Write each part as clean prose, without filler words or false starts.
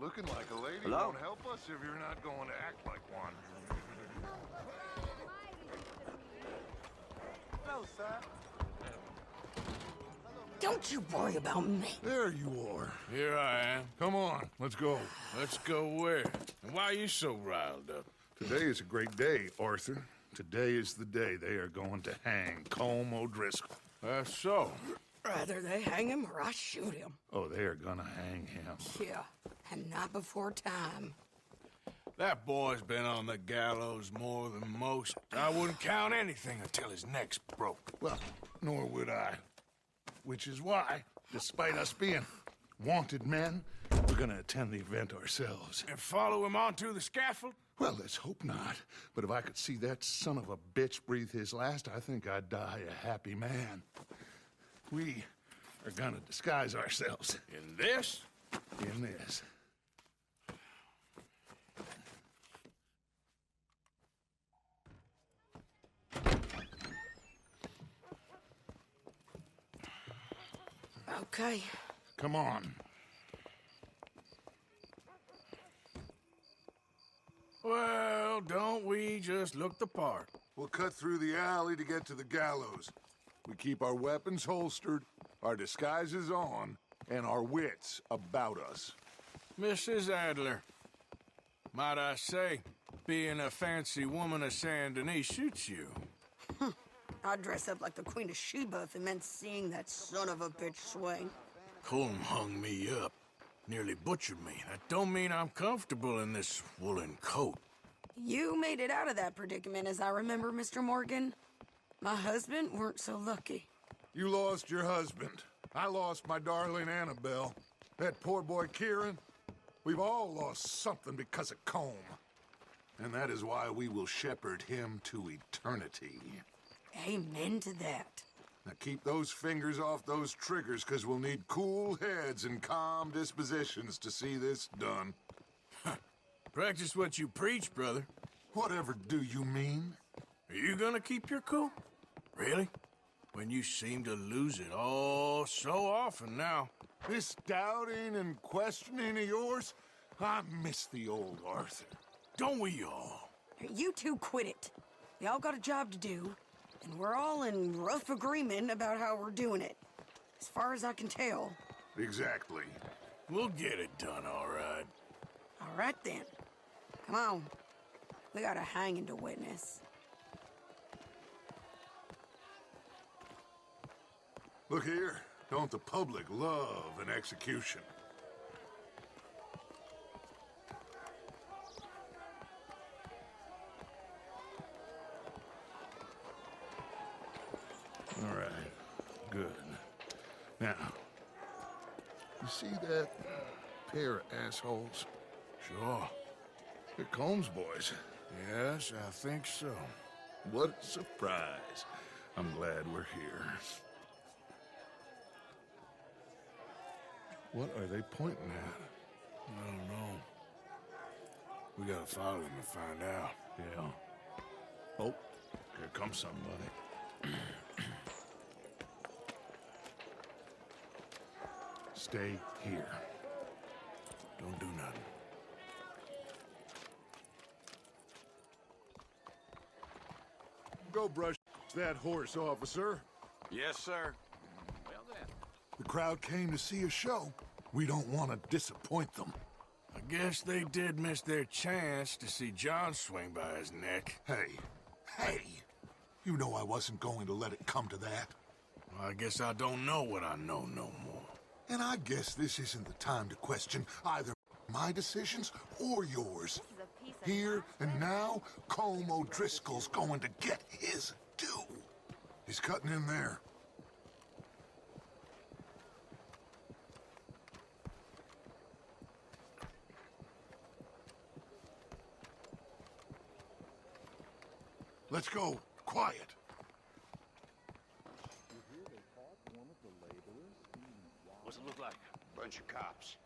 Looking like a lady Hello? won't help us if you're not going to act like one. Hello, sir. Don't you worry about me. There you are. Here I am. Come on, let's go. Let's go where? And why are you so riled up? Today is a great day, Arthur. Today is the day they are going to hang Colm O'Driscoll. That's so. Rather they hang him or I shoot him. Oh, they are gonna hang him. Yeah, and not before time. That boy's been on the gallows more than most. I wouldn't count anything until his neck's broke. Well, nor would I. Which is why, despite us being wanted men, we're gonna attend the event ourselves. And follow him onto the scaffold? Well, let's hope not. But if I could see that son of a bitch breathe his last, I think I'd die a happy man. We are gonna disguise ourselves In this? in this. Okay. Come on. Well, don't we just look the part? We'll cut through the alley to get to the gallows. We keep our weapons holstered, our disguises on, and our wits about us. Mrs. Adler, might I say, being a fancy woman of Saint Denis suits you. I'd dress up like the Queen of Sheba if it meant seeing that son of a bitch swing. Colm hung me up. Nearly butchered me. That don't mean I'm comfortable in this woolen coat. You made it out of that predicament, as I remember, Mr. Morgan. My husband weren't so lucky. You lost your husband. I lost my darling Annabelle. That poor boy Kieran. We've all lost something because of Colm. And that is why we will shepherd him to eternity. Amen to that. Now keep those fingers off those triggers, because we'll need cool heads and calm dispositions to see this done. Practice what you preach, brother. Whatever do you mean? Are you gonna keep your cool? Really? When you seem to lose it all so often now. This doubting and questioning of yours, I miss the old Arthur. Don't we all? You two quit it. We all got a job to do, and we're all in rough agreement about how we're doing it. As far as I can tell. Exactly. We'll get it done, all right. All right, then. Come on. We got a hanging to witness. Look here, don't the public love an execution? All right, good. Now, you see that pair of assholes? Sure. They're Colm's boys. Yes, I think so. What a surprise. I'm glad we're here. What are they pointing at? I don't know. We gotta follow them and find out. Yeah. Oh, here comes somebody. Stay here. Don't do nothing. Go brush that horse, officer. Yes, sir. Well then. The crowd came to see a show. We don't want to disappoint them. I guess they did miss their chance to see John swing by his neck. Hey, you know I wasn't going to let it come to that. Well, I guess I don't know what I know no more. And I guess this isn't the time to question either my decisions or yours. Here and now, Colm O'Driscoll's going to get his due. He's cutting in there. Let's go. Quiet. What's it look like? Bunch of cops.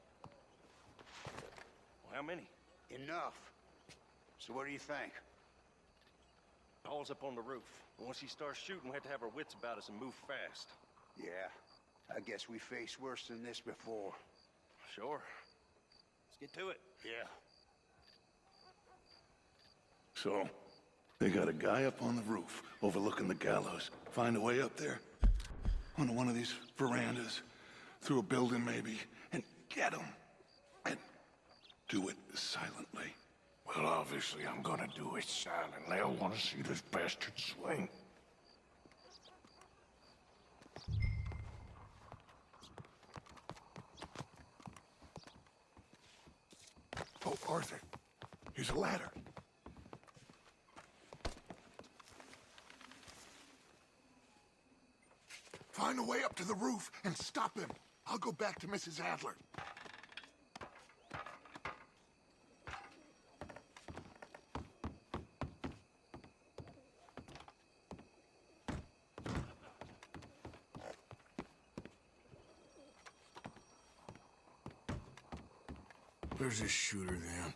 Well, how many? Enough. So what do you think? Paul's up on the roof. Once he starts shooting, we have to have our wits about us and move fast. Yeah. I guess we faced worse than this before. Sure. Let's Get to it. Yeah. So, they got a guy up on the roof overlooking the gallows. Find a way up there, onto one of these verandas, through a building maybe, and get him. And do it silently. Well, obviously, I'm gonna do it silently. I want to see this bastard swing. Oh, Arthur, here's a ladder. Find a way up to the roof and stop him. I'll go back to Mrs. Adler. Where's this shooter, then?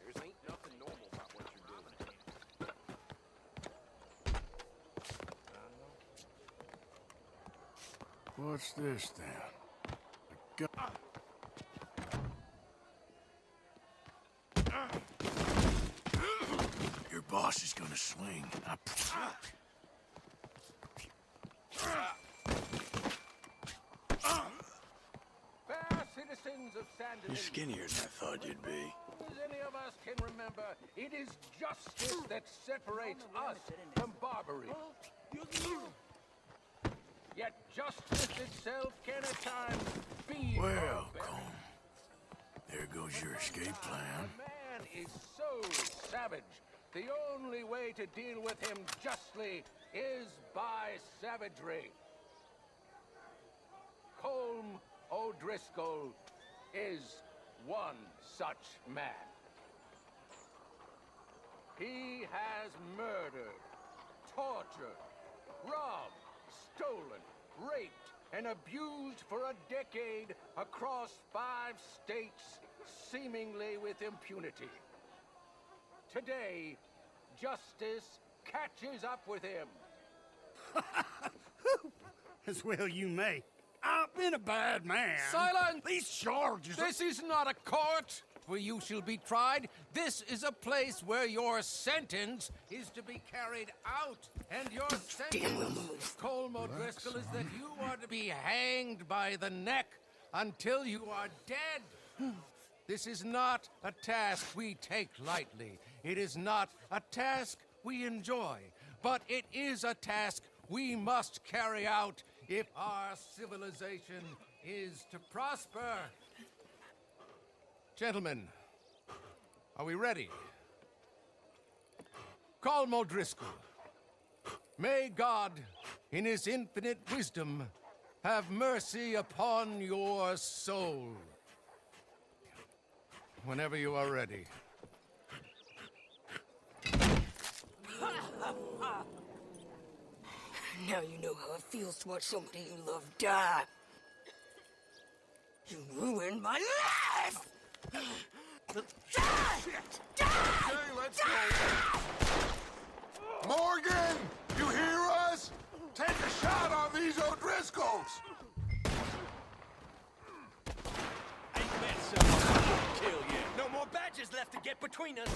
There ain't nothing normal about what you're doing. What's this, then? Your boss is gonna swing. Fair citizens of Sand You're skinnier than I thought you'd be. As any of us can remember, it is justice that separates us from barbarism. Yet justice itself can at times be Well, barbaric. Colm, there goes your escape plan. A man is so savage, the only way to deal with him justly is by savagery. Colm O'Driscoll is one such man. He has murdered, tortured, robbed, stolen, raped, and abused for a decade across 5 states, seemingly with impunity. Today, justice catches up with him. As well you may. I've been a bad man. Silence! These charges are... This is not a court where you shall be tried. This is a place where your sentence is to be carried out. And your sentence, Colm O'Driscoll, is that you are to be hanged by the neck until you are dead. This is not a task we take lightly. It is not a task we enjoy. But it is a task we must carry out if our civilization is to prosper. Gentlemen, are we ready? Colm O'Driscoll, may God, in his infinite wisdom, have mercy upon your soul. Whenever you are ready. Now you know how it feels to watch somebody you love die. You ruined my life! Okay, let's go. Morgan, you hear us? Take a shot on these O'Driscolls. Ain't met someone who won't kill yet. No more badges left to get between us.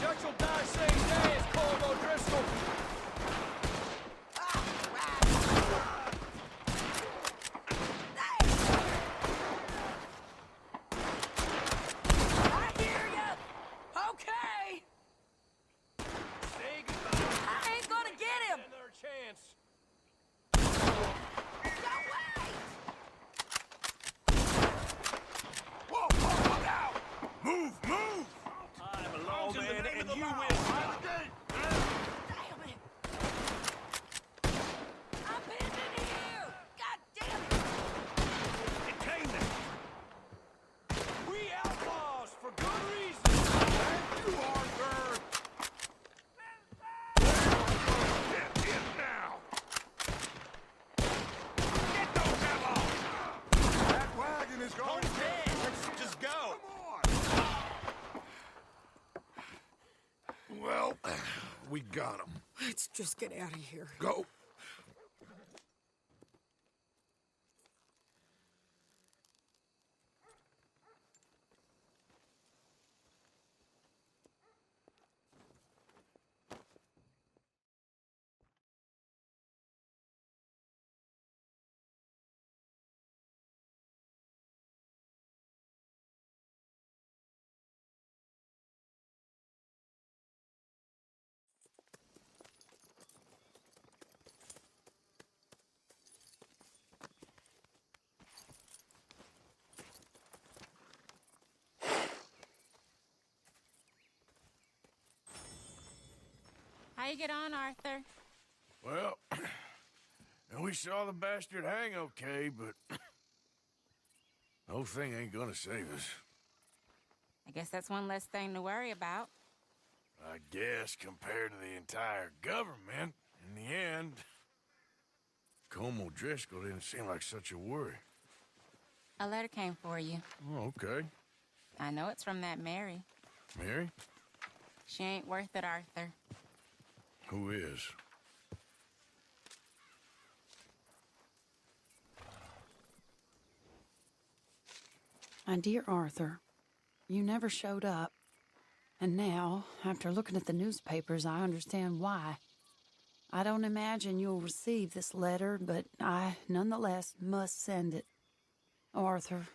Judge will die saying day is Colm O'Driscoll. I hear ya! Okay! Say goodbye. I ain't gonna get him! Another chance. No way! Whoa, whoa, whoa, We got him. Let's just get out of here. Go. How you get on, Arthur? Well, we saw the bastard hang okay, but the whole thing ain't gonna save us. I guess that's one less thing to worry about. I guess compared to the entire government, in the end, Colm O'Driscoll didn't seem like such a worry. A letter came for you. Oh, okay. I know it's from that Mary. Mary? She ain't worth it, Arthur. Who is? My dear Arthur, you never showed up. And now, after looking at the newspapers, I understand why. I don't imagine you'll receive this letter, but I, nonetheless, must send it. Arthur.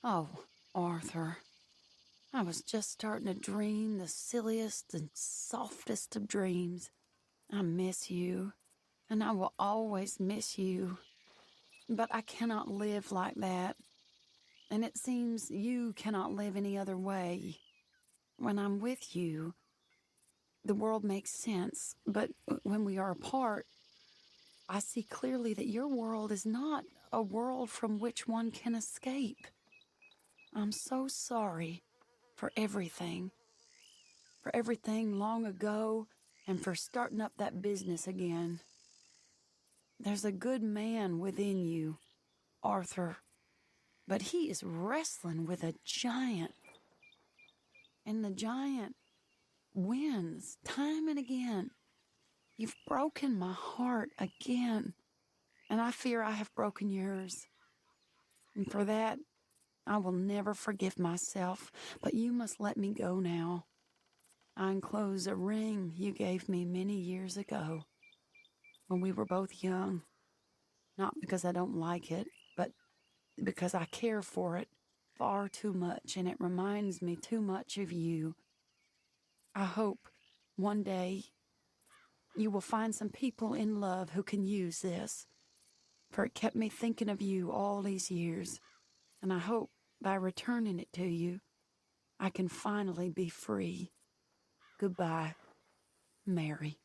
Oh, Arthur. I was just starting to dream the silliest and softest of dreams. I miss you, and I will always miss you. But I cannot live like that. And it seems you cannot live any other way. When I'm with you, the world makes sense. But when we are apart, I see clearly that your world is not a world from which one can escape. I'm so sorry for everything. For everything long ago, and for starting up that business again. There's a good man within you, Arthur. But he is wrestling with a giant. And the giant wins time and again. You've broken my heart again. And I fear I have broken yours. And for that, I will never forgive myself. But you must let me go now. I enclose a ring you gave me many years ago, when we were both young. Not because I don't like it, but because I care for it far too much, and it reminds me too much of you. I hope one day you will find some people in love who can use this, for it kept me thinking of you all these years, and I hope by returning it to you, I can finally be free. Goodbye, Mary.